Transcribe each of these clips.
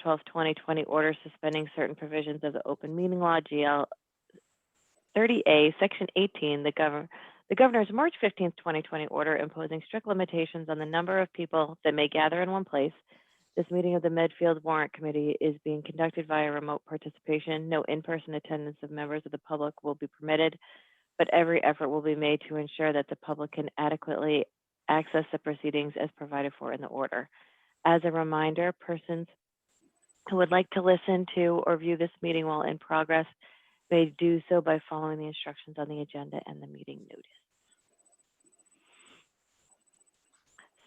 12th, 2020 order suspending certain provisions of the Open Meeting Law, GL 30A, Section 18, the governor's March 15th, 2020 order imposing strict limitations on the number of people that may gather in one place. This meeting of the Medfield Warrant Committee is being conducted via remote participation. No in-person attendance of members of the public will be permitted, but every effort will be made to ensure that the public can adequately access the proceedings as provided for in the order. As a reminder, persons who would like to listen to or view this meeting while in progress may do so by following the instructions on the agenda and the meeting notice.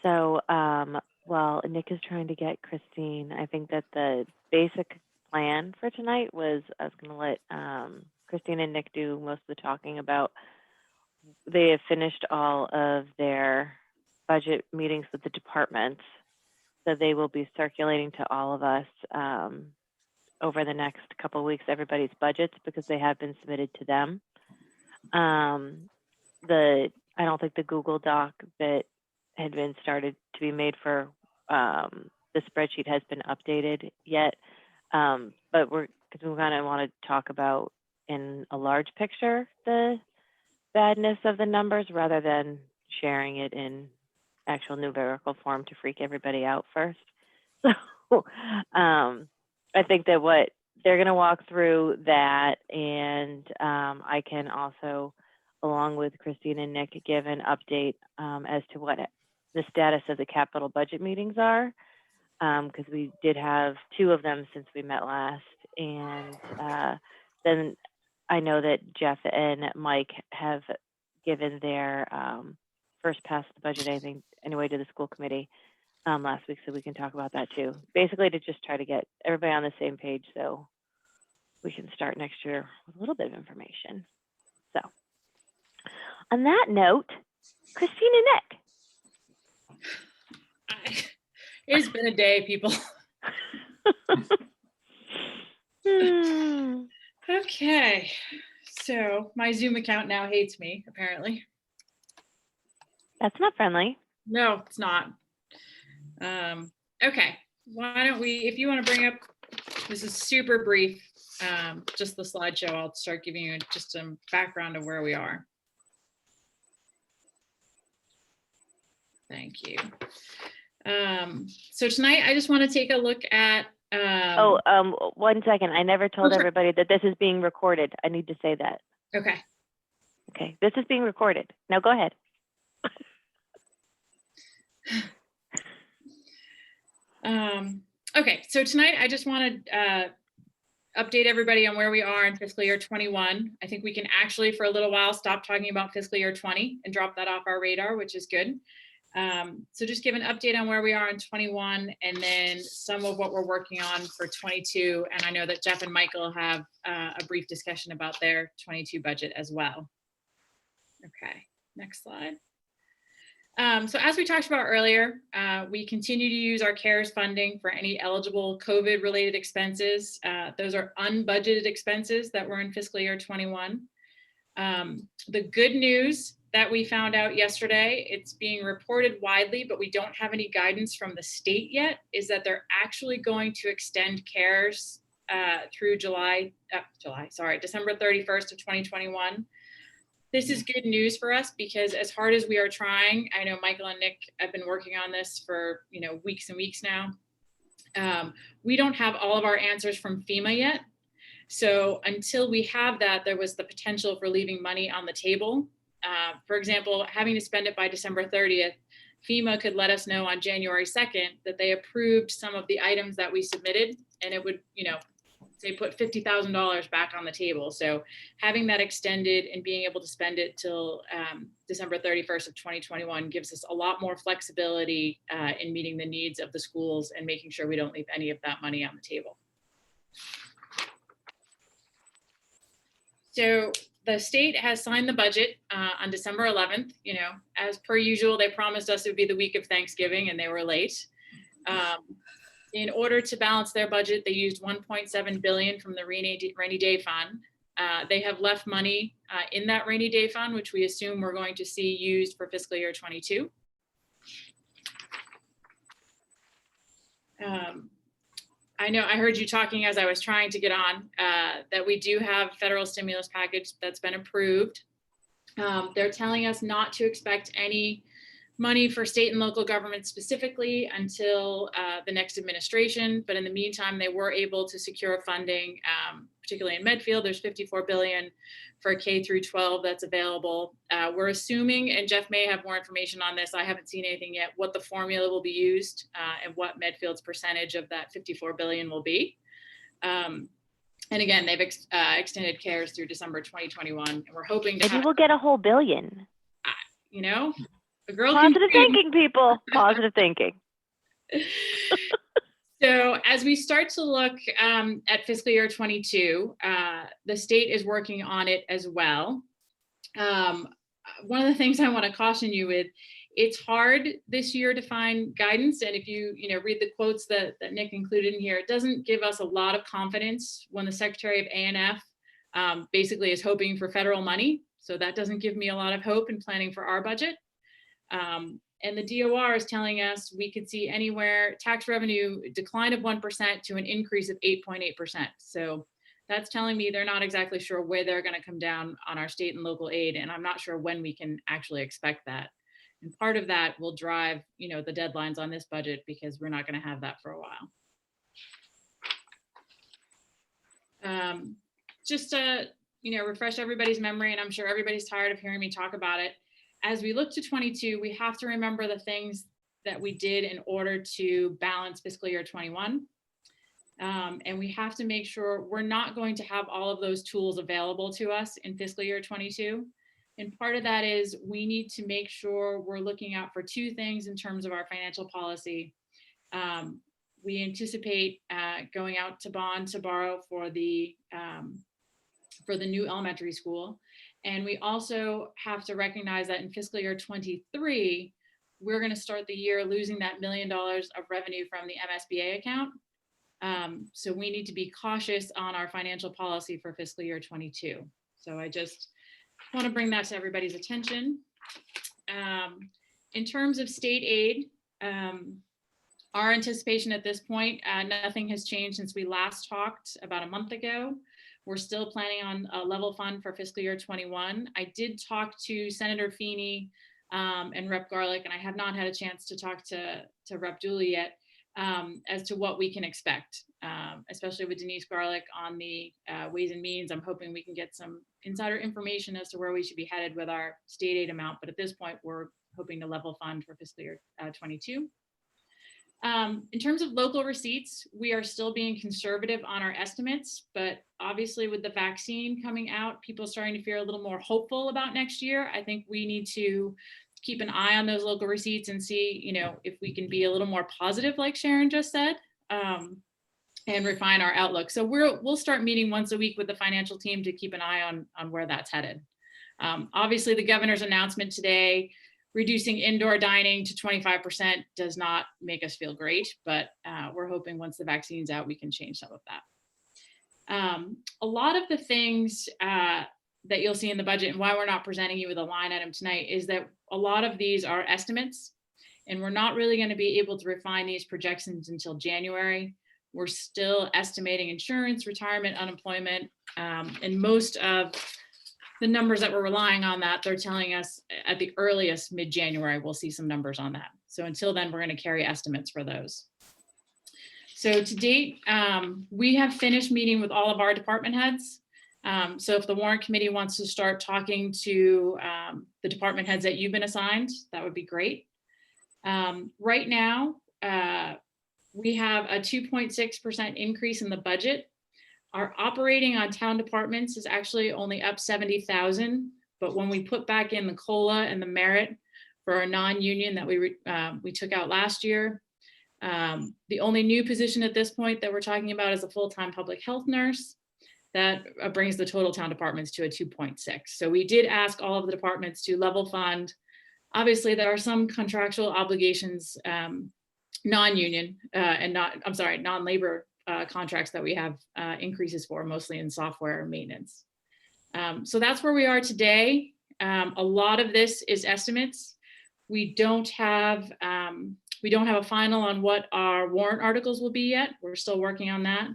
So while Nick is trying to get Christine, I think that the basic plan for tonight was I was going to let Christine and Nick do most of the talking about. They have finished all of their budget meetings with the departments, so they will be circulating to all of us over the next couple of weeks everybody's budgets because they have been submitted to them. I don't think the Google Doc that had been started to be made for the spreadsheet has been updated yet, but because we kind of want to talk about in a large picture the badness of the numbers rather than sharing it in actual numerical form to freak everybody out first. So I think that what they're going to walk through that, and I can also, along with Christine and Nick, give an update as to what the status of the capital budget meetings are, because we did have 2 of them since we met last, and then I know that Jeff and Mike have given their first pass of the budget, I think, anyway, to the school committee last week, so we can talk about that too. Basically, to just try to get everybody on the same page so we can start next year with a little bit of information. So, on that note, Christine and Nick. It's been a day, people. Okay, so my Zoom account now hates me, apparently. That's not friendly. No, it's not. Okay, why don't we, if you want to bring up, this is super brief, just the slideshow. I'll start giving you just some background of where we are. Thank you. So tonight I just want to take a look at 1 second. I never told everybody that this is being recorded. I need to say that. Okay. Okay, this is being recorded. Now go ahead. Okay, so tonight I just want to update everybody on where we are in fiscal year 21. I think we can actually, for a little while, stop talking about fiscal year 20 and drop that off our radar, which is good. So just give an update on where we are in 21 and then some of what we're working on for 22. And I know that Jeff and Michael have a brief discussion about their 22 budget as well. Okay, next slide. So as we talked about earlier, we continue to use our CARES funding for any eligible COVID related expenses. Those are unbudgeted expenses that were in fiscal year 21. The good news that we found out yesterday, it's being reported widely, but we don't have any guidance from the state yet, is that they're actually going to extend CARES through December 31st of 2021. This is good news for us because as hard as we are trying, I know Michael and Nick have been working on this for weeks and weeks now. We don't have all of our answers from FEMA yet. So until we have that, there was the potential for leaving money on the table. For example, having to spend it by December 30th, FEMA could let us know on January 2nd that they approved some of the items that we submitted, and it would, say put $50,000 back on the table. So having that extended and being able to spend it till December 31st of 2021 gives us a lot more flexibility in meeting the needs of the schools and making sure we don't leave any of that money on the table. So the state has signed the budget on December 11th. As per usual, they promised us it would be the week of Thanksgiving and they were late. In order to balance their budget, they used $1.7 billion from the rainy day fund. They have left money in that rainy day fund, which we assume we're going to see used for fiscal year 22. I know I heard you talking as I was trying to get on, that we do have federal stimulus package that's been approved. They're telling us not to expect any money for state and local governments specifically until the next administration. But in the meantime, they were able to secure funding, particularly in Medfield. There's $54 billion for K through 12 that's available. We're assuming, and Jeff may have more information on this, I haven't seen anything yet, what the formula will be used and what Medfield's percentage of that $54 billion will be. And again, they've extended CARES through December 2021, and we're hoping to Maybe we'll get a whole billion. You know, a girl Positive thinking, people. Positive thinking. So as we start to look at fiscal year 22, the state is working on it as well. One of the things I want to caution you with, it's hard this year to find guidance. And if you read the quotes that Nick included in here, it doesn't give us a lot of confidence when the Secretary of A&F basically is hoping for federal money. So that doesn't give me a lot of hope in planning for our budget. And the DOR is telling us we could see anywhere tax revenue decline of 1% to an increase of 8.8%. So that's telling me they're not exactly sure where they're going to come down on our state and local aid. And I'm not sure when we can actually expect that. And part of that will drive, the deadlines on this budget, because we're not going to have that for a while. Just to, refresh everybody's memory, and I'm sure everybody's tired of hearing me talk about it. As we look to 22, we have to remember the things that we did in order to balance fiscal year 21. And we have to make sure we're not going to have all of those tools available to us in fiscal year 22. And part of that is we need to make sure we're looking out for two things in terms of our financial policy. We anticipate going out to bond to borrow for the new elementary school. And we also have to recognize that in fiscal year 23, we're going to start the year losing that $1 million of revenue from the MSBA account. So we need to be cautious on our financial policy for fiscal year 22. So I just want to bring that to everybody's attention. In terms of state aid, our anticipation at this point, nothing has changed since we last talked about a month ago. We're still planning on a level fund for fiscal year 21. I did talk to Senator Feeney and Rep. Garlick, and I have not had a chance to talk to Rep. Dooley yet as to what we can expect, especially with Denise Garlick on the Ways and Means. I'm hoping we can get some insider information as to where we should be headed with our state aid amount. But at this point, we're hoping to level fund for fiscal year 22. In terms of local receipts, we are still being conservative on our estimates, but obviously with the vaccine coming out, people are starting to feel a little more hopeful about next year. I think we need to keep an eye on those local receipts and see, if we can be a little more positive, like Sharon just said, and refine our outlook. So we'll start meeting once a week with the financial team to keep an eye on where that's headed. Obviously, the governor's announcement today, reducing indoor dining to 25% does not make us feel great, but we're hoping once the vaccine's out, we can change some of that. A lot of the things that you'll see in the budget and why we're not presenting you with a line item tonight is that a lot of these are estimates, and we're not really going to be able to refine these projections until January. We're still estimating insurance, retirement, unemployment, and most of the numbers that we're relying on that, they're telling us at the earliest mid-January, we'll see some numbers on that. So until then, we're going to carry estimates for those. So to date, we have finished meeting with all of our department heads. So if the Warrant Committee wants to start talking to the department heads that you've been assigned, that would be great. Right now, we have a 2.6% increase in the budget. Our operating on town departments is actually only up 70,000, but when we put back in the COLA and the merit for our non-union that we took out last year, the only new position at this point that we're talking about is a full-time public health nurse. That brings the total town departments to a 2.6. So we did ask all of the departments to level fund. Obviously, there are some contractual obligations, non-union and non-labor contracts that we have increases for, mostly in software maintenance. So that's where we are today. A lot of this is estimates. We don't have We don't have a final on what our warrant articles will be yet. We're still working on that.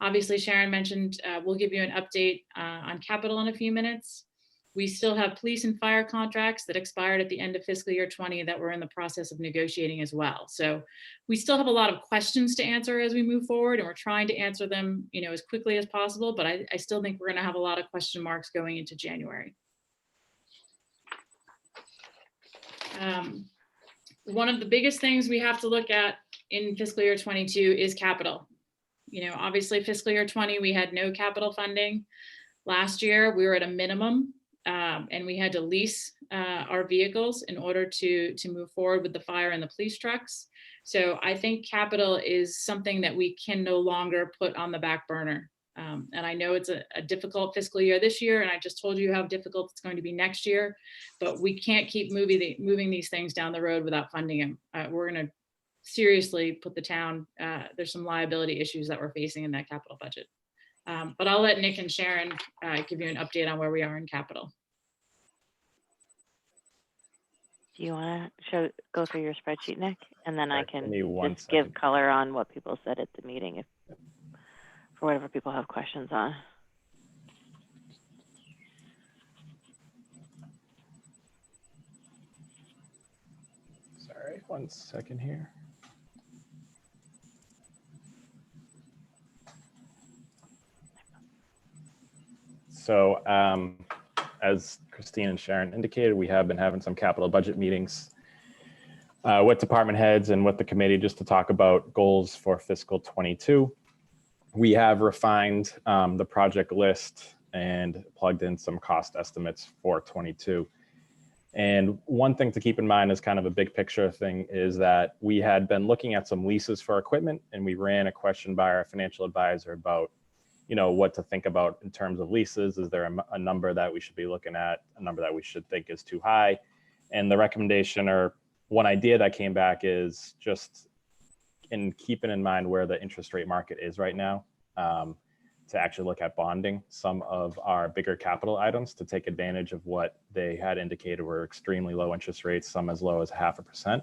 Obviously, Sharon mentioned we'll give you an update on capital in a few minutes. We still have police and fire contracts that expired at the end of fiscal year 20 that we're in the process of negotiating as well. So we still have a lot of questions to answer as we move forward, and we're trying to answer them, as quickly as possible. But I still think we're going to have a lot of question marks going into January. One of the biggest things we have to look at in fiscal year 22 is capital. Obviously fiscal year 20, we had no capital funding. Last year, we were at a minimum, and we had to lease our vehicles in order to move forward with the fire and the police trucks. So I think capital is something that we can no longer put on the back burner. And I know it's a difficult fiscal year this year, and I just told you how difficult it's going to be next year, but we can't keep moving these things down the road without funding them. We're going to seriously put the town, there's some liability issues that we're facing in that capital budget. But I'll let Nick and Sharon give you an update on where we are in capital. Do you want to go through your spreadsheet, Nick? And then I can just second. give color on what people said at the meeting for whatever people have questions on. Sorry, 1 second here. So as Christine and Sharon indicated, we have been having some capital budget meetings with department heads and with the committee just to talk about goals for fiscal 22. We have refined the project list and plugged in some cost estimates for 22. And one thing to keep in mind is kind of a big picture thing is that we had been looking at some leases for equipment, and we ran a question by our financial advisor about what to think about in terms of leases. Is there a number that we should be looking at, a number that we should think is too high? And the recommendation, or one idea that came back, is just in keeping in mind where the interest rate market is right now, to actually look at bonding some of our bigger capital items to take advantage of what they had indicated were extremely low interest rates, some as low as 0.5%.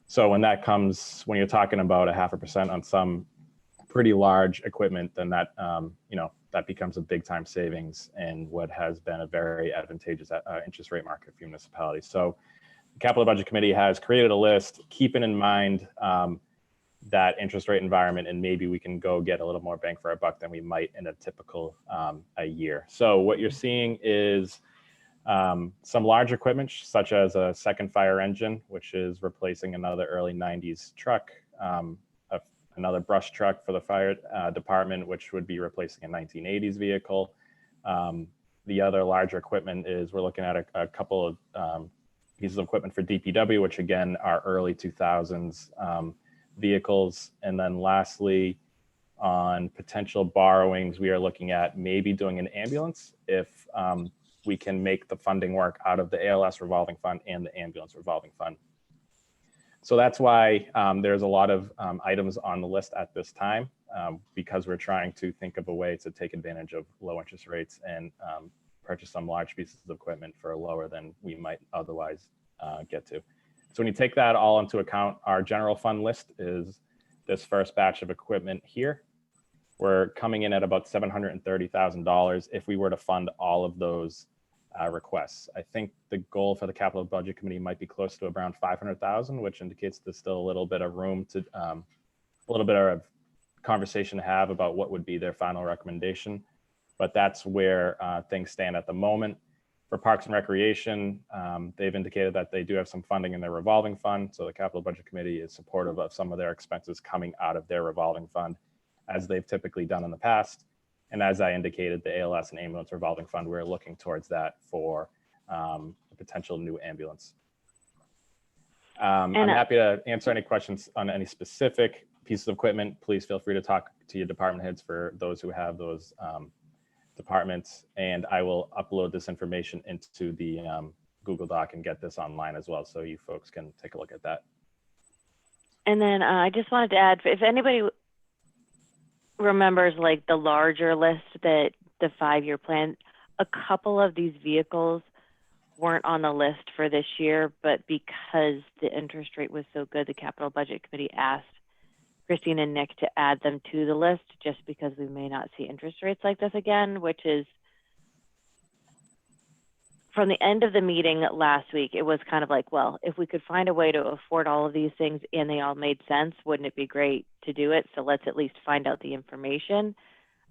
So when you're talking about 0.5% on some pretty large equipment, then that that becomes a big time savings in what has been a very advantageous interest rate market for municipalities. So the Capital Budget Committee has created a list, keeping in mind that interest rate environment, and maybe we can go get a little more bang for our buck than we might in a typical a year. So what you're seeing is some large equipment, such as a second fire engine, which is replacing another early 90s truck, another brush truck for the fire department, which would be replacing a 1980s vehicle. The other larger equipment is we're looking at a couple of pieces of equipment for DPW, which again are early 2000s vehicles. And then lastly, on potential borrowings, we are looking at maybe doing an ambulance if we can make the funding work out of the ALS revolving fund and the ambulance revolving fund. So that's why there's a lot of items on the list at this time, because we're trying to think of a way to take advantage of low interest rates and purchase some large pieces of equipment for lower than we might otherwise get to. So when you take that all into account, our general fund list is this first batch of equipment here. We're coming in at about $730,000 if we were to fund all of those requests. I think the goal for the Capital Budget Committee might be close to around 500,000, which indicates there's still a little bit of room to, a little bit of conversation to have about what would be their final recommendation. But that's where things stand at the moment. For Parks and Recreation, they've indicated that they do have some funding in their revolving fund. So the Capital Budget Committee is supportive of some of their expenses coming out of their revolving fund, as they've typically done in the past. And as I indicated, the ALS and ambulance revolving fund, we're looking towards that for a potential new ambulance. I'm happy to answer any questions on any specific pieces of equipment. Please feel free to talk to your department heads for those who have those departments. And I will upload this information into the Google Doc and get this online as well, so you folks can take a look at that. And then I just wanted to add, if anybody remembers like the larger list, that the 5-year plan, a couple of these vehicles weren't on the list for this year, but because the interest rate was so good, the Capital Budget Committee asked Christine and Nick to add them to the list, just because we may not see interest rates like this again, which is, from the end of the meeting last week, it was kind of like, well, if we could find a way to afford all of these things and they all made sense, wouldn't it be great to do it? So let's at least find out the information.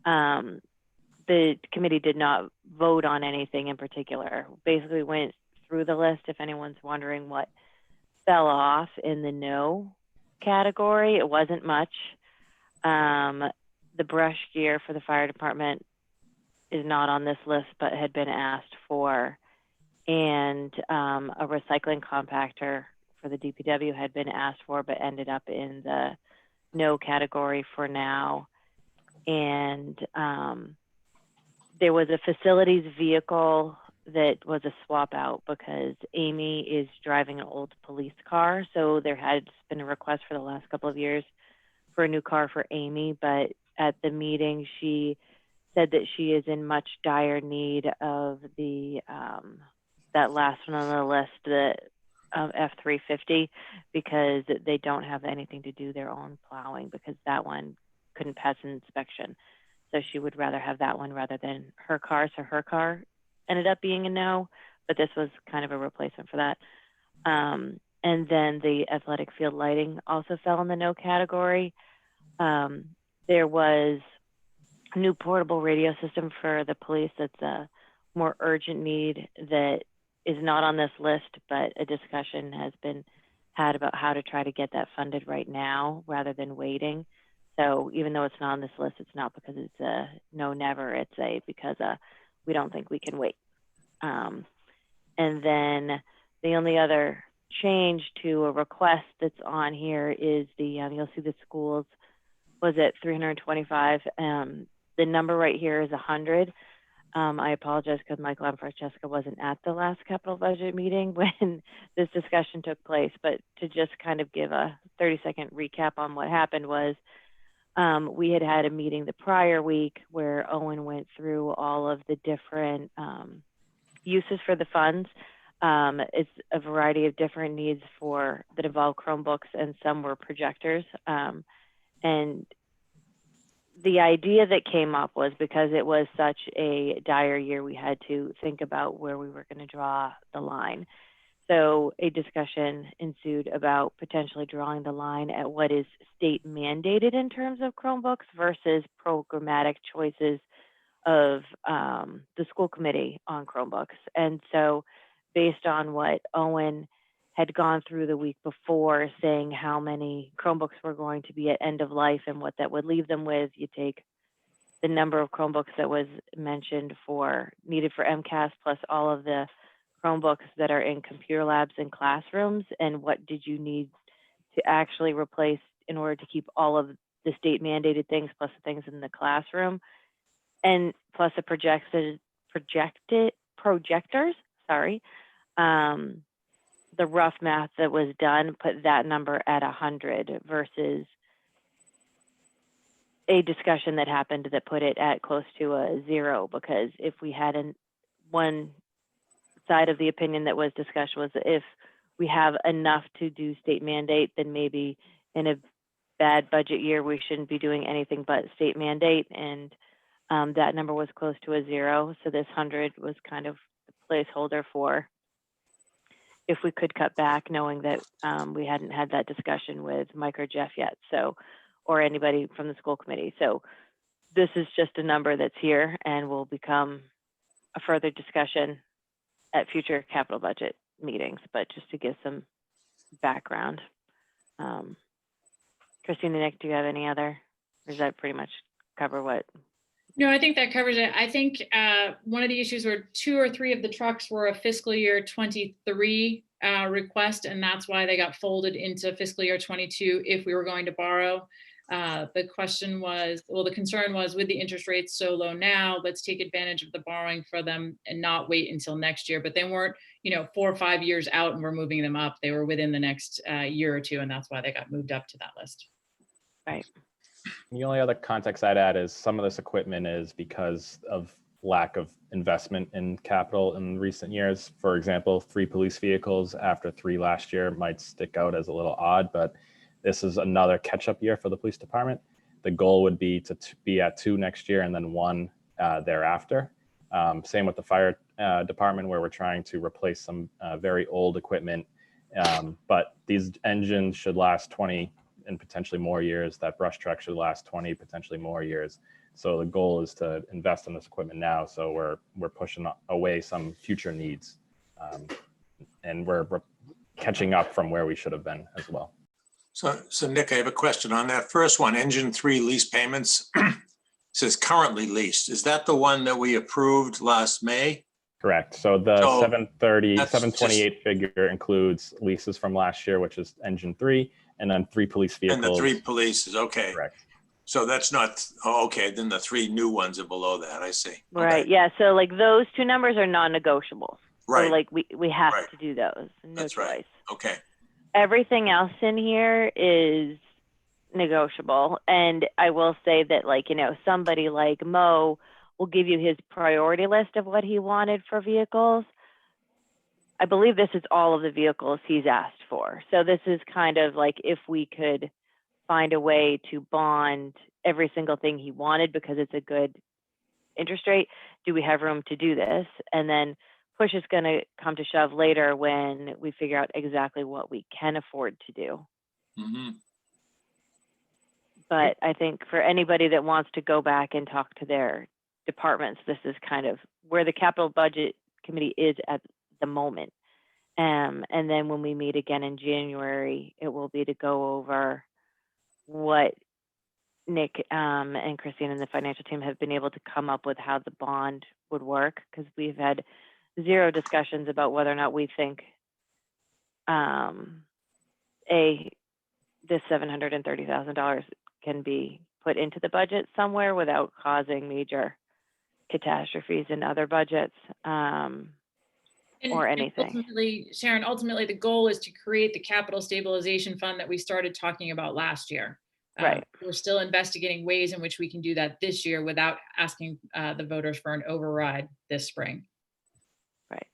The committee did not vote on anything in particular. Basically went through the list. If anyone's wondering what fell off in the no category, it wasn't much. The brush gear for the fire department is not on this list, but had been asked for. And a recycling compactor for the DPW had been asked for, but ended up in the no category for now. And there was a facilities vehicle that was a swap out because Amy is driving an old police car. So there had been a request for the last couple of years for a new car for Amy, but at the meeting, she said that she is in much dire need of the that last one on the list, the F-350, because they don't have anything to do their own plowing because that one couldn't pass an inspection. So she would rather have that one rather than her car. So her car ended up being a no, but this was kind of a replacement for that. And then the athletic field lighting also fell in the no category. There was a new portable radio system for the police that's a more urgent need that is not on this list, but a discussion has been had about how to try to get that funded right now rather than waiting. So even though it's not on this list, it's not because it's a no, never. It's a because we don't think we can wait. And then the only other change to a request that's on here is the you'll see the schools was at 325. The number right here is 100. I apologize because Michael and Francesca wasn't at the last capital budget meeting when this discussion took place, but to just kind of give a 30-second recap on what happened was we had had a meeting the prior week where Owen went through all of the different uses for the funds. It's a variety of different needs for that involve Chromebooks, and some were projectors. And the idea that came up was because it was such a dire year, we had to think about where we were going to draw the line. So a discussion ensued about potentially drawing the line at what is state mandated in terms of Chromebooks versus programmatic choices of the school committee on Chromebooks. And so based on what Owen had gone through the week before, saying how many Chromebooks were going to be at end of life and what that would leave them with, you take the number of Chromebooks that was mentioned for needed for MCAS plus all of the Chromebooks that are in computer labs and classrooms, and what did you need to actually replace in order to keep all of the state mandated things plus the things in the classroom, and plus the projectors, sorry. The rough math that was done put that number at 100 versus a discussion that happened that put it at close to a 0, because if we had one side of the opinion that was discussed was if we have enough to do state mandate, then maybe in a bad budget year, we shouldn't be doing anything but state mandate. And that number was close to a 0. So this 100 was kind of the placeholder for if we could cut back, knowing that we hadn't had that discussion with Mike or Jeff yet, so, or anybody from the school committee. So this is just a number that's here and will become a further discussion at future capital budget meetings, but just to give some background. Christine and Nick, do you have any other, or does that pretty much cover what? No, I think that covers it. I think one of the issues were 2 or 3 of the trucks were a fiscal year 23 request, and that's why they got folded into fiscal year 22 if we were going to borrow. The question was, well, the concern was with the interest rates so low now, let's take advantage of the borrowing for them and not wait until next year. But they weren't, 4 or 5 years out and we're moving them up. They were within the next year or two, and that's why they got moved up to that list. Right. The only other context I'd add is some of this equipment is because of lack of investment in capital in recent years. For example, 3 police vehicles after 3 last year might stick out as a little odd, but this is another catch-up year for the police department. The goal would be to be at 2 next year and then 1 thereafter. Same with the fire department, where we're trying to replace some very old equipment. But these engines should last 20 and potentially more years. That brush truck should last 20, potentially more years. So the goal is to invest in this equipment now. So we're pushing away some future needs, and we're catching up from where we should have been as well. So Nick, I have a question on that first one, engine 3 lease payments. Says currently leased. Is that the one that we approved last May? Correct. So the 728 just, figure includes leases from last year, which is engine 3, and then 3 police vehicles. And the 3 police, okay. Correct. So that's not, oh, okay, then the 3 new ones are below that, I see. Right. Okay. Yeah. So like those 2 numbers are non-negotiables. Right. So like we have Right. to do those. No That's choice. right. Okay. Everything else in here is negotiable. And I will say that, like, you know, somebody like Mo will give you his priority list of what he wanted for vehicles. I believe this is all of the vehicles he's asked for. So this is kind of like if we could find a way to bond every single thing he wanted because it's a good interest rate, do we have room to do this? And then push is going to come to shove later when we figure out exactly what we can afford to do. Mm-hmm. But I think for anybody that wants to go back and talk to their departments, this is kind of where the capital budget committee is at the moment. And then when we meet again in January, it will be to go over what Nick and Christine and the financial team have been able to come up with how the bond would work, because we've had 0 discussions about whether or not we think this $730,000 can be put into the budget somewhere without causing major catastrophes in other budgets or anything. Ultimately, Sharon, ultimately the goal is to create the capital stabilization fund that we started talking about last year. Right. We're still investigating ways in which we can do that this year without asking the voters for an override this spring. Right.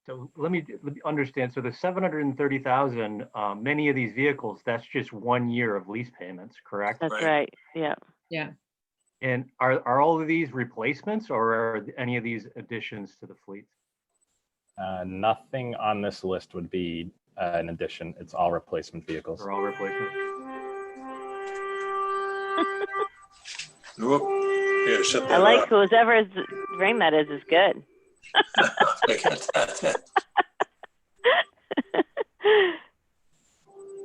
So let me understand. So the 730,000, many of these vehicles, that's just 1 year of lease payments, correct? That's Right. right. Yeah. Yeah. And are all of these replacements, or are any of these additions to the fleet? Nothing on this list would be an addition. It's all replacement vehicles. They're all replacements. Whoop. Here, shut that I like off. whoever's ring that is good.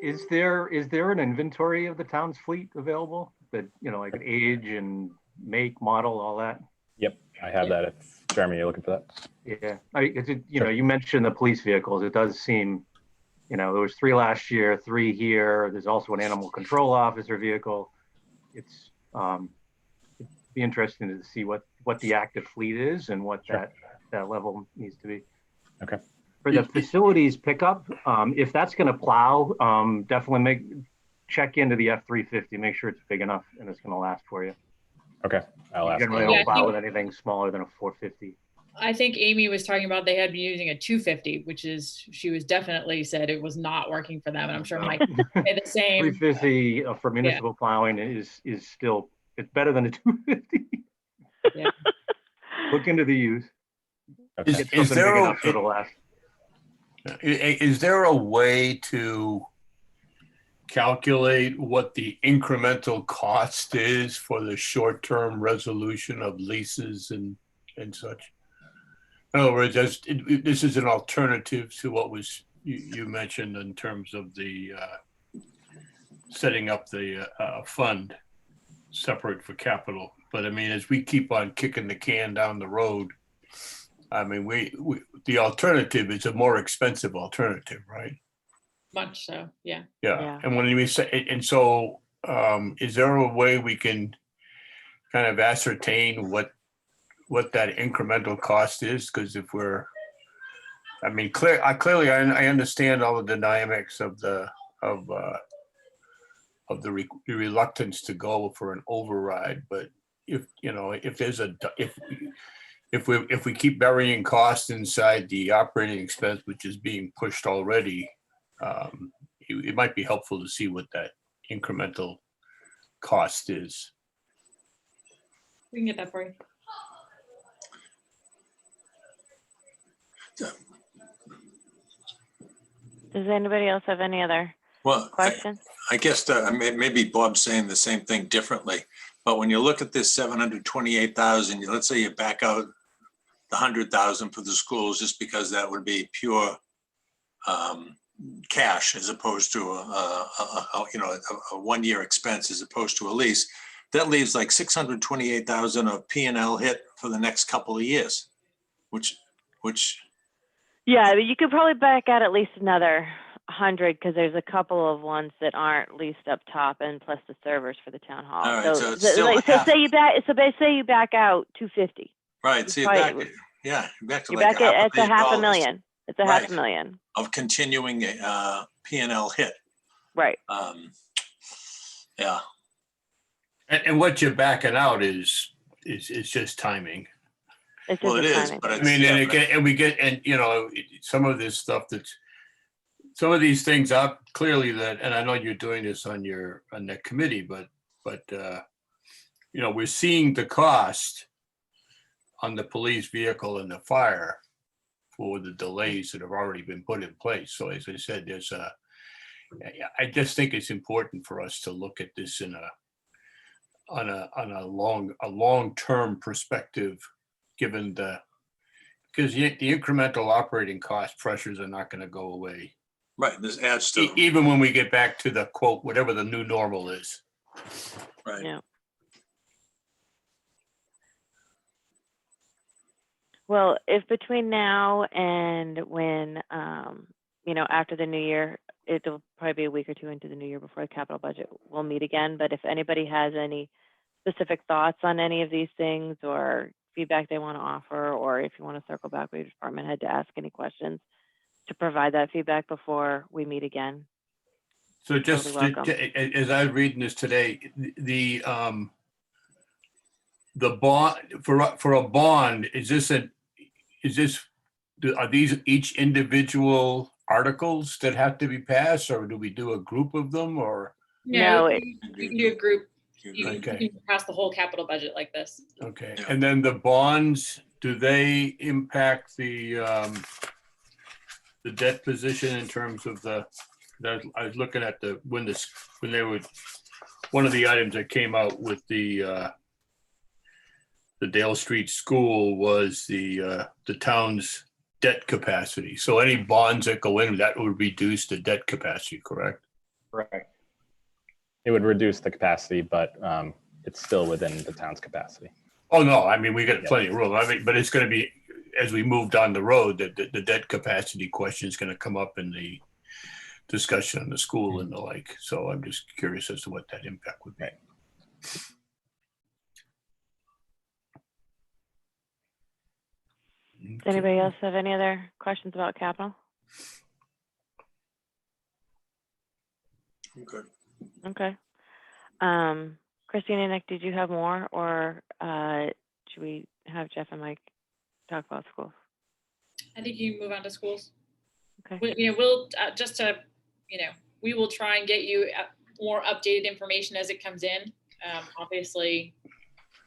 Is there an inventory of the town's fleet available that, you know, like an age and make, model, all that? Yep, I have that. If Jeremy, you're looking for that. Yeah, you know, you mentioned the police vehicles. It does seem, you know, there was 3 last year, 3 here. There's also an animal control officer vehicle. It's it'd be interesting to see what the active fleet is and what Sure. that level needs to be. Okay. For the facilities pickup, if that's going to plow, definitely check into the F-350. Make sure it's big enough and it's going to last for you. Okay, I'll You ask. generally Yeah, I don't plow think- with anything smaller than a 450. I think Amy was talking about they had been using a 250, which is, she was definitely said it was not working for them. And I'm sure Mike would say the same. 350 for municipal plowing is still, it's better than a 250. Yeah. Look into the use. Okay. Get something big enough so it'll last. Is there a way to calculate what the incremental cost is for the short-term resolution of leases and such? In other words, this is an alternative to what was you mentioned in terms of the setting up the fund separate for capital. But I mean, as we keep on kicking the can down the road, I mean, the alternative is a more expensive alternative, right? Much so. Yeah. Yeah. And when we say, and so, is there a way we can kind of ascertain what that incremental cost is? Because if we're, I mean, clearly, I understand all the dynamics of the reluctance to go for an override, but if if we keep burying costs inside the operating expense, which is being pushed already, it might be helpful to see what that incremental cost is. We can get that for you. Does anybody else have any other Well, questions? I guess maybe Bob's saying the same thing differently, but when you look at this 728,000, let's say you back out the 100,000 for the schools, just because that would be pure cash as opposed to a 1 year expense as opposed to a lease. That leaves like 628,000 of P&L hit for the next couple of years, which. Yeah, you could probably back out at least another 100 because there's a couple of ones that aren't leased up top, and plus the servers for the town hall. All right, so it's still a half. say you back out 250. Right. So probably- you're back to You're like back at it's a $500,000 $500,000. It's a Right. $500,000. of continuing P&L hit. Right. Yeah. And what you're backing out is just timing. It's just Well, it a is, timing but thing. I mean, yeah, and again, and we get, and you know, some of this stuff some of these things up clearly that, and I know you're doing this on that committee, but you know, we're seeing the cost on the police vehicle and the fire for the delays that have already been put in place. So as I said, I just think it's important for us to look at this on a long-term perspective, given because the incremental operating cost pressures are not going to go away. Right. This adds to, Even when we get back to the quote, whatever the new normal is. right. Yeah. Well, if between now and when, after the new year, it'll probably be a week or two into the new year before the capital budget, we'll meet again. But if anybody has any specific thoughts on any of these things or feedback they want to offer, or if you want to circle back with your department head to ask any questions, to provide that feedback before we meet again. So just Totally welcome. as I was reading this today, the bond for a bond, are these each individual articles that have to be passed, or do we do a group of them, or? No, You can do a group. You Okay. can pass the whole capital budget like this. Okay, Yeah. and then the bonds, do they impact the debt position in terms of I was looking at when they would, one of the items that came out with the Dale Street School was the town's debt capacity. So any bonds that go in, that would reduce the debt capacity, correct? Correct. It would reduce the capacity, but it's still within the town's capacity. Oh, no, I mean, we got plenty of room. I mean, but it's going to be, as we move down the road, that the debt capacity question is going to come up in the discussion on the school and the like. So I'm just curious as to what that impact would be. Does anybody else have any other questions about capital? Okay. Okay. Christine and Nick, did you have more, or should we have Jeff and Mike talk about schools? I think you can move on to schools. Okay. We'll we will try and get you more updated information as it comes in. Obviously,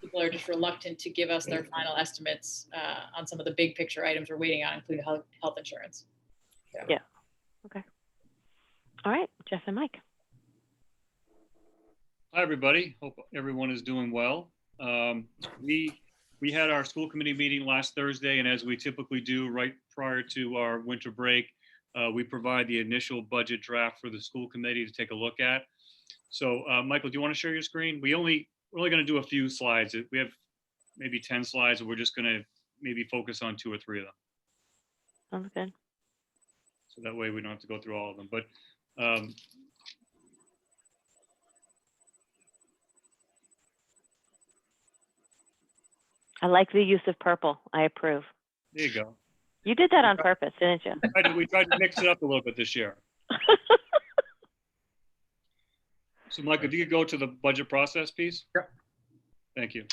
people are just reluctant to give us their final estimates on some of the big picture items we're waiting on, including health insurance. So. Yeah. Okay. All right, Jeff and Mike. Hi, everybody. Hope everyone is doing well. We had our school committee meeting last Thursday, and as we typically do right prior to our winter break, we provide the initial budget draft for the school committee to take a look at. So, Michael, do you want to share your screen? We're only going to do a few slides. We have maybe 10 slides, and we're just going to maybe focus on 2 or 3 of them. Sounds good. So that way we don't have to go through all of them. But I like the use of purple. I approve. there you go. You did that on purpose, didn't you? We tried to mix it up a little bit this year. So, Mike, if you could go to the budget process piece. Yep. Thank you.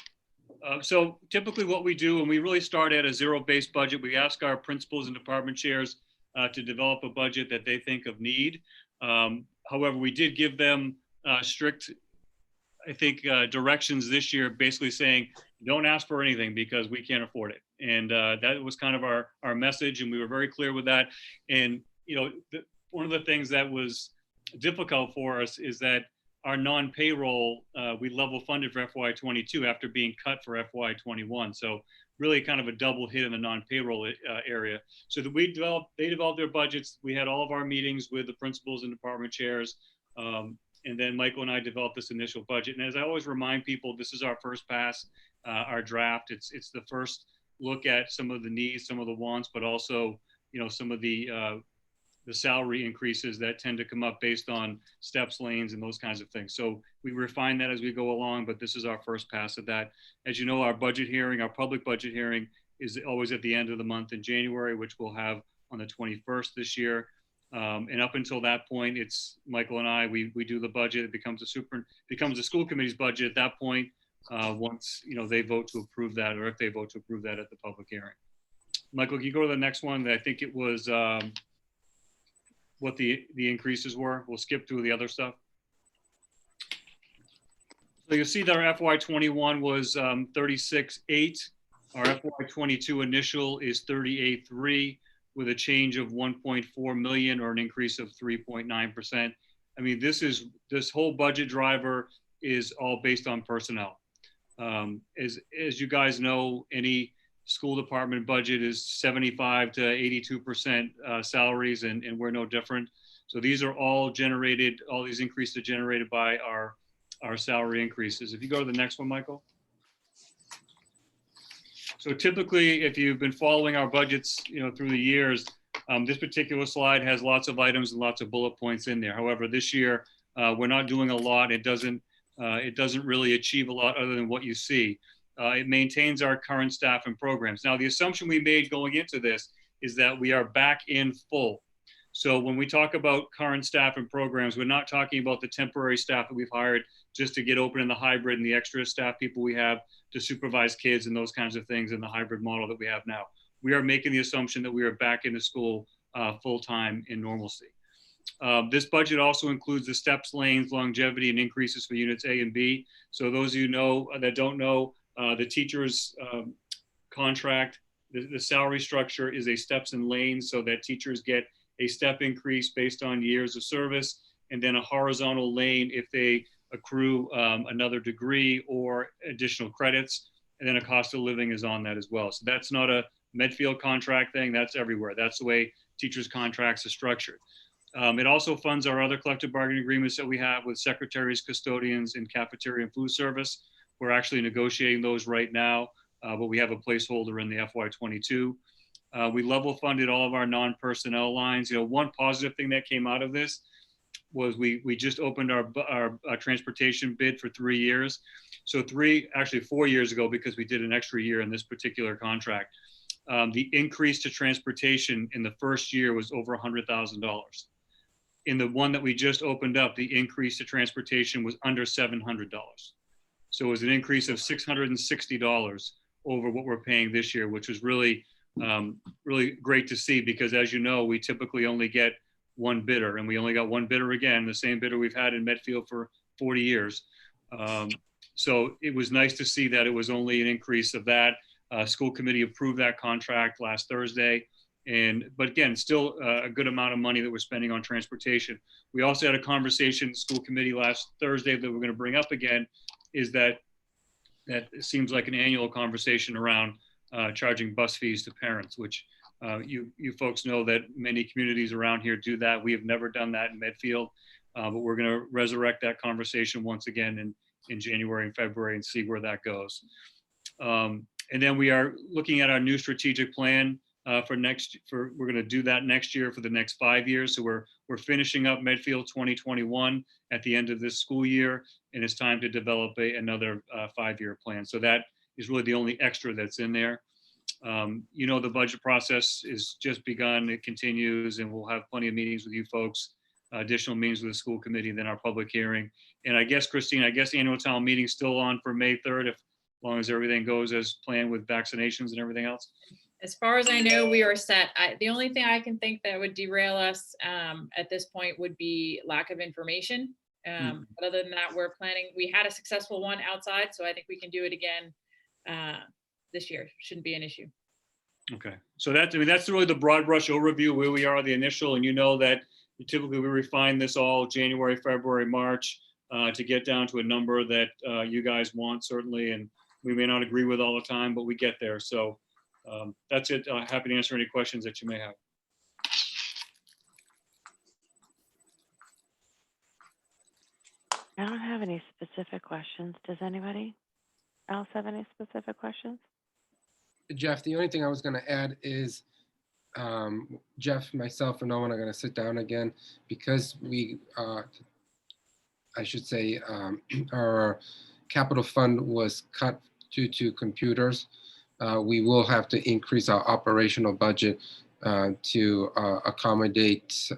So typically what we do, and we really start at a zero-based budget, we ask our principals and department chairs to develop a budget that they think of need. However, we did give them strict, I think, directions this year, basically saying, don't ask for anything because we can't afford it. And that was kind of our message, and we were very clear with that. And, you know, one of the things that was difficult for us is that our non-payroll, we level funded for FY22 after being cut for FY21. So really kind of a double hit in the non-payroll area. So that they developed their budgets. We had all of our meetings with the principals and department chairs. And then Michael and I developed this initial budget. And as I always remind people, this is our first pass, our draft. It's the first look at some of the needs, some of the wants, but also, you know, some of the salary increases that tend to come up based on steps, lanes, and those kinds of things. So we refine that as we go along, but this is our first pass at that. As you know, our budget hearing, our public budget hearing is always at the end of the month in January, which we'll have on the 21st this year. And up until that point, it's Michael and I, we do the budget. It becomes the school committee's budget at that point, once, you know, they vote to approve that, or if they vote to approve that at the public hearing. Michael, can you go to the next one? I think it was what the increases were. We'll skip through the other stuff. So you'll see that our FY21 was 36.8. Our FY22 initial is 38.3 with a change of 1.4 million, or an increase of 3.9%. I mean, this whole budget driver is all based on personnel. As you guys know, any school department budget is 75 to 82% salaries, and we're no different. So these are all generated, all these increases are generated by our salary increases. If you go to the next one, Michael. So typically, if you've been following our budgets, you know, through the years, this particular slide has lots of items and lots of bullet points in there. However, this year, we're not doing a lot. It doesn't really achieve a lot other than what you see. It maintains our current staff and programs. Now, the assumption we made going into this is that we are back in full. So when we talk about current staff and programs, we're not talking about the temporary staff that we've hired just to get open in the hybrid and the extra staff people we have to supervise kids and those kinds of things in the hybrid model that we have now. We are making the assumption that we are back into school full-time in normalcy. This budget also includes the steps, lanes, longevity, and increases for units A and B. So those of you know that don't know, the teachers' contract, the salary structure is a steps and lanes, so that teachers get a step increase based on years of service, and then a horizontal lane if they accrue another degree or additional credits, and then a cost of living is on that as well. So that's not a Medfield contract thing, that's everywhere. That's the way teachers' contracts are structured. It also funds our other collective bargaining agreements that we have with secretaries, custodians, and cafeteria and food service. We're actually negotiating those right now, but we have a placeholder in the FY22. We level funded all of our non-personnel lines. You know, one positive thing that came out of this was we just opened our transportation bid for 3 years. So 4 years ago, because we did an extra year in this particular contract. The increase to transportation in the first year was over $100,000. In the one that we just opened up, the increase to transportation was under $700. So it was an increase of $660 over what we're paying this year, which was really, really great to see, because as you know, we typically only get one bidder, and we only got one bidder again, the same bidder we've had in Medfield for 40 years. So it was nice to see that it was only an increase of that. School committee approved that contract last Thursday. But again, still a good amount of money that we're spending on transportation. We also had a conversation in school committee last Thursday that we're going to bring up again, is that it seems like an annual conversation around charging bus fees to parents, which you folks know that many communities around here do that. We have never done that in Medfield, but we're going to resurrect that conversation once again in January and February and see where that goes. And then we are looking at our new strategic plan we're going to do that next year for the next 5 years. So we're finishing up Medfield 2021 at the end of this school year, and it's time to develop another 5-year plan. So that is really the only extra that's in there. You know, the budget process is just begun, it continues, and we'll have plenty of meetings with you folks, additional meetings with the school committee, and then our public hearing. And I guess, Christine, annual town meeting is still on for May 3rd, if long as everything goes as planned with vaccinations and everything else? As far as I know, we are set. The only thing I can think that would derail us at this point would be lack of information. But other than that, we're planning. We had a successful one outside, so I think we can do it again this year. Shouldn't be an issue. Okay, so that's really the broad brush overview where we are, the initial, and you know that typically we refine this all January, February, March to get down to a number that you guys want certainly, and we may not agree with all the time, but we get there. So that's it. Happy to answer any questions that you may have. I don't have any specific questions. Does anybody else have any specific questions? Jeff, the only thing I was going to add is Jeff, myself, and Owen are going to sit down again because we, I should say, our capital fund was cut due to computers. We will have to increase our operational budget to accommodate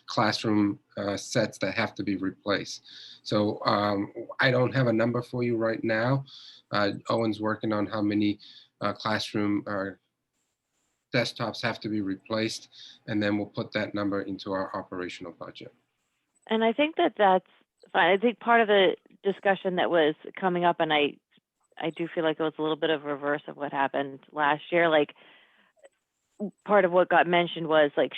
classroom sets that have to be replaced. So I don't have a number for you right now. Owen's working on how many classroom desktops have to be replaced, and then we'll put that number into our operational budget. And I think that that's fine. I think part of the discussion that was coming up, and I do feel like it was a little bit of reverse of what happened last year. Like part of what got mentioned was like,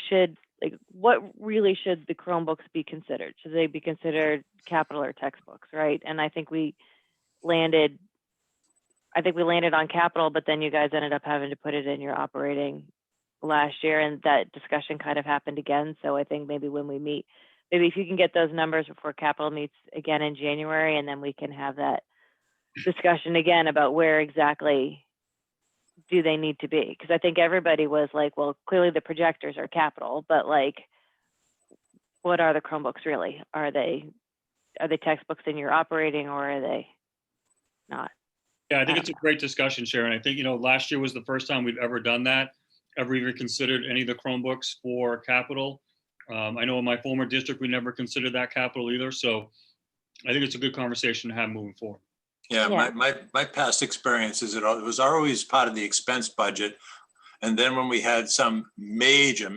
what really should the Chromebooks be considered? Should they be considered capital or textbooks, right? And I think we landed on capital, but then you guys ended up having to put it in your operating last year, and that discussion kind of happened again. So I think maybe when we meet, maybe if you can get those numbers before capital meets again in January, and then we can have that discussion again about where exactly do they need to be? Because I think everybody was like, well, clearly the projectors are capital, but like, what are the Chromebooks really? Are they textbooks in your operating, or are they not? Yeah, I think it's a great discussion, Sharon. I think, last year was the first time we've ever done that, ever even considered any of the Chromebooks for capital. I know in my former district, we never considered that capital either. So I think it's a good conversation to have moving forward. Yeah, my past experience is it was always part of the expense budget. And then when we had some major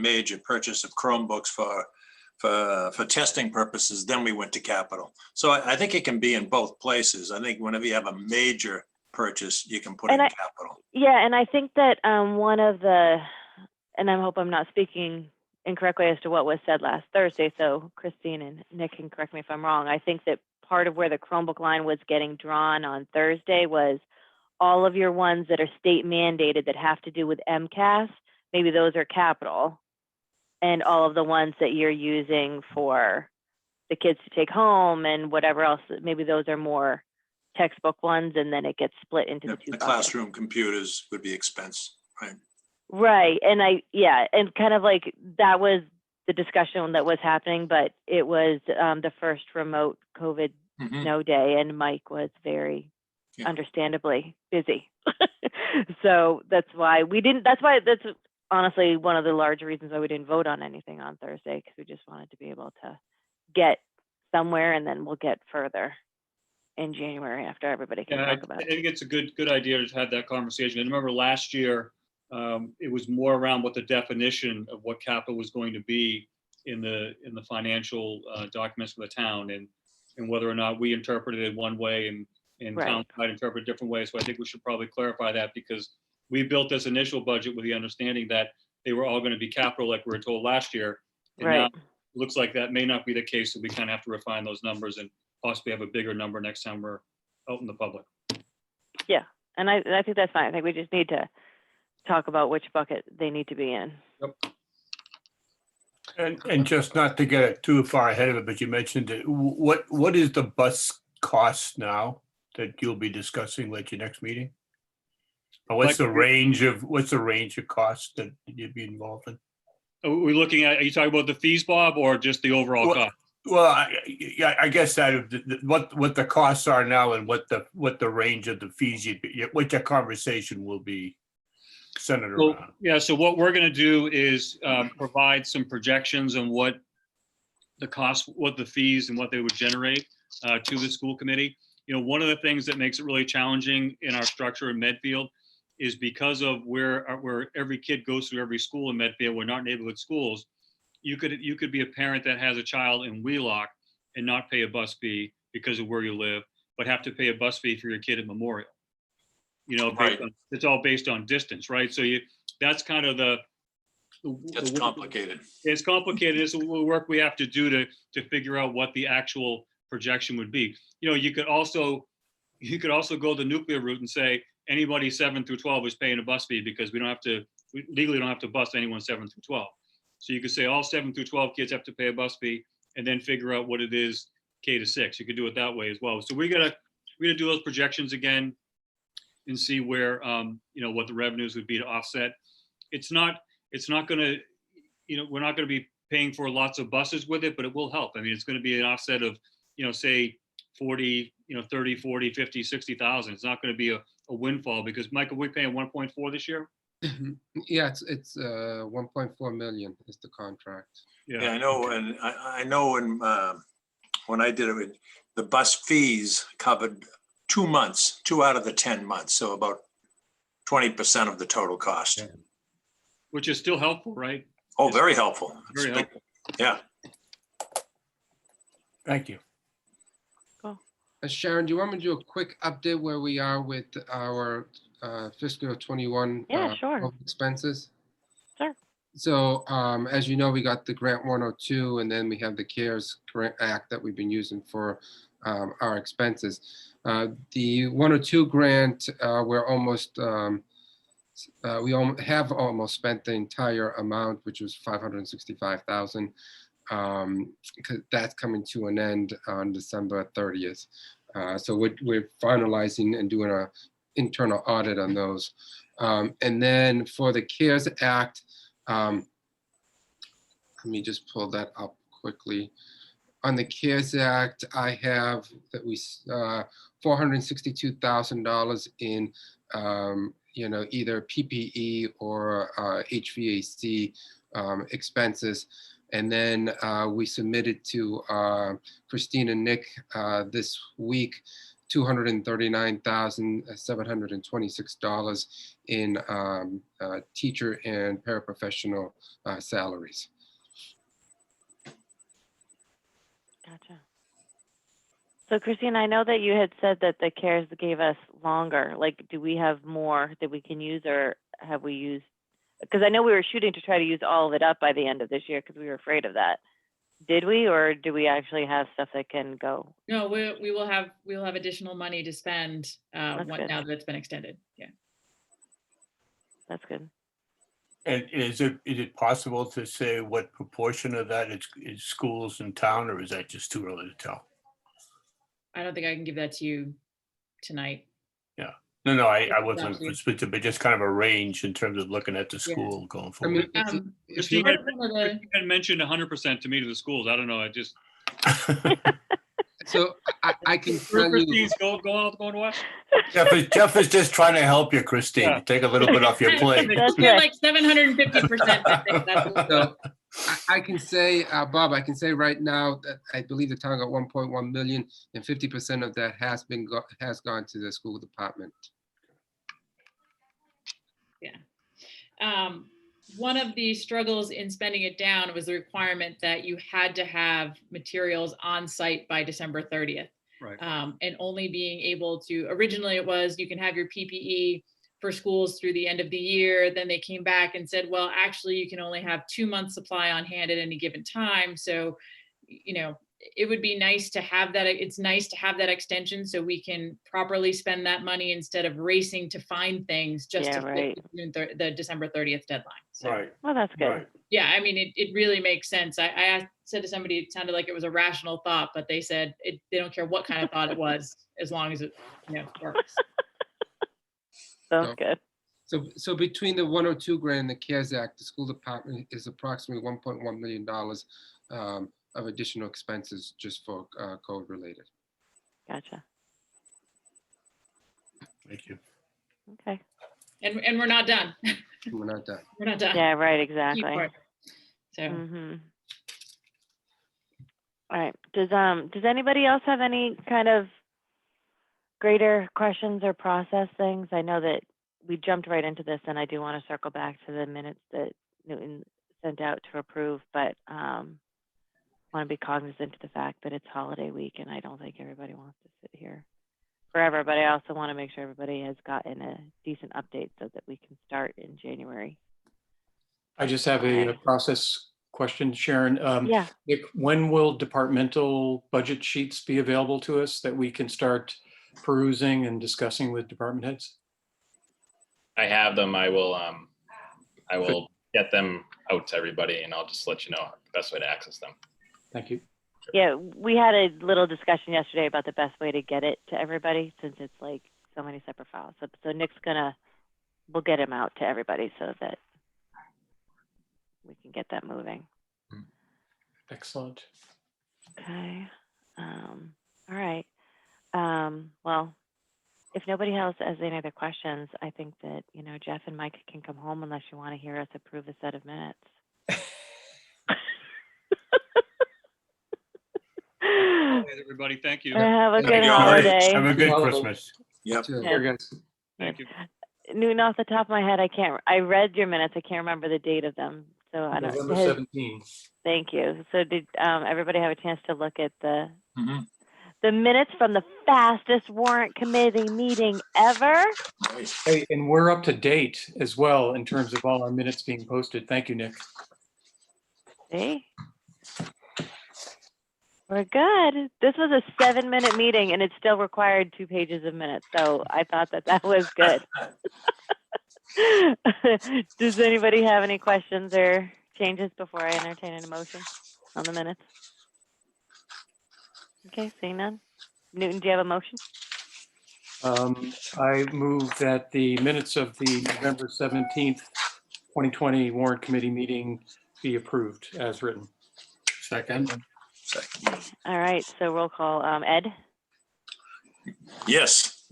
purchase of Chromebooks for testing purposes, then we went to capital. So I think it can be in both places. I think whenever you have a major purchase, you can put in capital. Yeah, and I think that one of the, and I hope I'm not speaking incorrectly as to what was said last Thursday, so Christine and Nick can correct me if I'm wrong. I think that part of where the Chromebook line was getting drawn on Thursday was all of your ones that are state mandated that have to do with MCAS, maybe those are capital, and all of the ones that you're using for the kids to take home and whatever else, maybe those are more textbook ones, and then it gets split into the two buckets. Classroom computers would be expense, right? Right, and and kind of like that was the discussion that was happening, but it was the first remote COVID snow day, and Mike was very understandably busy. So that's why that's honestly one of the large reasons why we didn't vote on anything on Thursday, because we just wanted to be able to get somewhere, and then we'll get further in January after everybody can talk about it. I think it's a good idea to have that conversation. And remember last year, it was more around what the definition of what capital was going to be in the financial documents for the town, and whether or not we interpreted it one way and Right. towns might interpret a different way. So I think we should probably clarify that, because we built this initial budget with the understanding that they were all going to be capital like we were told last year. And now it looks like that may not be the case. So we kind of have to refine those numbers and possibly have a bigger number next time we're out in the public. Yeah, and I think that's fine. I think we just need to talk about which bucket they need to be in. Yep. And just not to get too far ahead of it, but you mentioned it. What is the bus cost now that you'll be discussing at your next meeting? Or what's the range of costs that you'd be involved in? Are we looking at? Are you talking about the fees, Bob, or just the overall cost? Well, I guess that what the costs are now and what the range of the fees what your conversation will be centered around. Yeah. So what we're going to do is provide some projections on what the cost, what the fees, and what they would generate to the school committee. one of the things that makes it really challenging in our structure in Medfield is because of where every kid goes through every school in Medfield. We're not neighborhood schools. You could be a parent that has a child in Wheelock and not pay a bus fee because of where you live, but have to pay a bus fee for your kid at Memorial. Right. It's all based on distance, right? So that's kind of It's complicated. It's complicated. It's the work we have to do to figure out what the actual projection would be. You could also go the nuclear route and say anybody 7 through 12 is paying a bus fee because we legally don't have to bus anyone 7 through 12. So you could say all 7 through 12 kids have to pay a bus fee and then figure out what it is K to 6. You could do it that way as well. So we're gonna do those projections again and see where what the revenues would be to offset. It's not gonna, we're not gonna be paying for lots of buses with it, but it will help. I mean, it's gonna be an offset of, say 40, 30, 40, 50, 60,000. It's not gonna be a windfall because Michael, we're paying 1.4 this year. Yeah, it's 1.4 million is the contract. Yeah, I know, and I know when I did it, the bus fees covered 2 months, 2 out of the 10 months, so about 20% of the total cost. Which is still helpful, right? Oh, very helpful. Very helpful. Yeah. Thank you. Sharon, do you want me to do a quick update where we are with our fiscal 21 Yeah, sure. expenses? Sure. So as you know, we got the Grant 102, and then we have the CARES Grant Act that we've been using for our expenses. The 102 grant, we're almost, we have almost spent the entire amount, which was 565,000. Because that's coming to an end on December 30th. So we're finalizing and doing an internal audit on those. And then for the CARES Act, let me just pull that up quickly. On the CARES Act, I have that we $462,000 in either PPE or HVAC expenses. And then we submitted to Christine and Nick this week $239,726 in teacher and paraprofessional salaries. Gotcha. So Christine, I know that you had said that the CARES gave us longer. Like, do we have more that we can use, or have we used? Because I know we were shooting to try to use all of it up by the end of this year because we were afraid of that. Did we, or do we actually have stuff that can go? No, we will have additional money to spend now that it's been extended. Yeah. That's good. And is it possible to say what proportion of that is schools in town, or is that just too early to tell? I don't think I can give that to you tonight. Yeah. No, I wasn't specific, but just kind of a range in terms of looking at the school going forward. I mean, Christine had mentioned 100% to me to the schools. I don't know. I just. So I can tell you. Christine's going what? Jeff is just trying to help you, Christine. Yeah. Take a little bit off your plate. That's You're right. like 750%. I think that's So I can say, Bob, I can say right now that I believe the town got 1.1 million, and 50% of that has gone to the school department. Yeah. One of the struggles in spending it down was the requirement that you had to have materials on site by December 30th. Right. And only being able to, originally it was, you can have your PPE for schools through the end of the year. Then they came back and said, well, actually you can only have 2 months supply on hand at any given time. So, it would be nice to have that. It's nice to have that extension so we can properly spend that money instead of racing to find things just to fit the December 30th deadline. So, Right. Well, that's good. Right. yeah, I mean, it really makes sense. I said to somebody, it sounded like it was a rational thought, but they said they don't care what kind of thought it was, as long as it works. Sounds good. So between the 102 grant and the CARES Act, the school department is approximately $1.1 million of additional expenses just for code related. Gotcha. Thank you. Okay. And we're not done. We're not done. We're not done. Yeah, right, Keep exactly. going. So All right. Does anybody else have any kind of greater questions or process things? I know that we jumped right into this, and I do want to circle back to the minutes that Newton sent out to approve, but want to be cognizant of the fact that it's holiday week, and I don't think everybody wants to sit here forever, but I also want to make sure everybody has gotten a decent update so that we can start in January. I just have a process question, Sharon. Yeah. Nick, when will departmental budget sheets be available to us that we can start perusing and discussing with department heads? I have them. I will get them out to everybody, and I'll just let you know the best way to access them. Thank you. Yeah, we had a little discussion yesterday about the best way to get it to everybody since it's like so many separate files. So Nick's we'll get him out to everybody so that we can get that moving. Excellent. Okay. All right. Well, if nobody else has any other questions, I think that, Jeff and Mike can come home unless you want to hear us approve a set of minutes. Everybody, thank you. Have a Thank good you. holiday. Have a good Well, Christmas. Yep. Here, guys. Thank you. Newton, off the top of my head, I read your minutes. I can't remember the date of them. So I don't. November 17th. Thank you. So did everybody have a chance to look at the Mhm. the minutes from the fastest warrant committee meeting ever? Nice. Hey, and we're up to date as well in terms of all our minutes being posted. Thank you, Nick. See? We're good. This was a 7-minute meeting and it still required 2 pages of minutes. So I thought that was good. Does anybody have any questions or changes before I entertain an motion on the minutes? Okay, seeing none. Newton, do you have a motion? I move that the minutes of the November 17th, 2020 warrant committee meeting be approved as written. Second. All right, so roll call. Ed, Yes.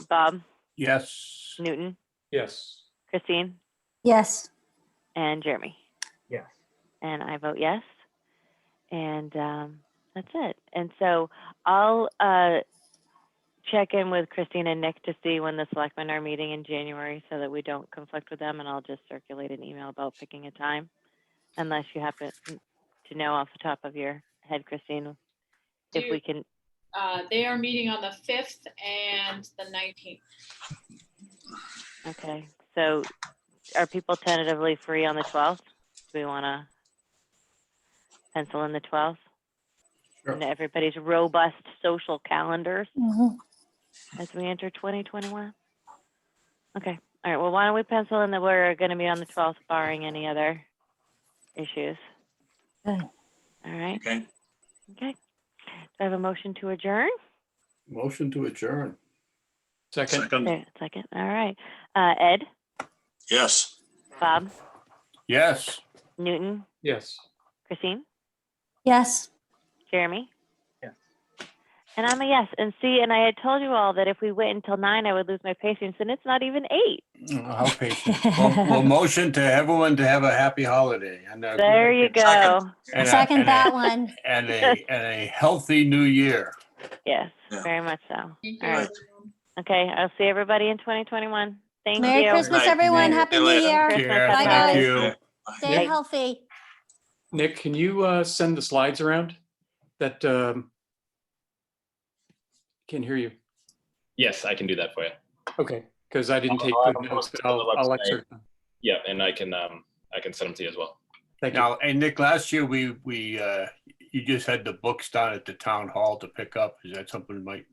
Bob, Yes. Newton, Yes. Christine, Yes. and Jeremy. Yes. And I vote yes. And that's it. And so I'll check in with Christine and Nick to see when the selectmen are meeting in January so that we don't conflict with them. And I'll just circulate an email about picking a time, unless you happen to know off the top of your head, Christine, if we can. They are meeting on the 5th and the 19th. Okay. So are people tentatively free on the 12th? Do we want to pencil in the 12th? Sure. And everybody's robust social calendars Mhm. as we enter 2021? Okay. All right. Well, why don't we pencil in that we're going to be on the 12th, barring any other issues? Okay. All right. Okay. Okay. Do I have a motion to adjourn? Motion to adjourn. Second. Second. Okay, second. All right. Ed, Yes. Bob, Yes. Newton, Yes. Christine, Yes. Jeremy? Yes. And I'm a yes. And see, and I had told you all that if we wait until 9, I would lose my patience, and it's not even 8. Oh, how patient. Well, motion to everyone to have a happy holiday. And There you go. Second. and Second that one. and a healthy new year. Yes, Yeah. very much so. Thank All you. right. Okay, I'll see everybody in 2021. Thank Merry you. Christmas, Good night. everyone. See Happy you New later. Year. Christmas, Care. happy Bye, Thank guys. you. Bye. Stay Bye. healthy. Nick, can you send the slides around? That can't hear you. Yes, I can do that for you. Okay, because I didn't take I'll have good them notes, posted but on the I'll website. excerpt them. Yeah, and I can send them to you as well. Thank you. Now, and Nick, last year you just had the books down at the town hall to pick up. Is that something we might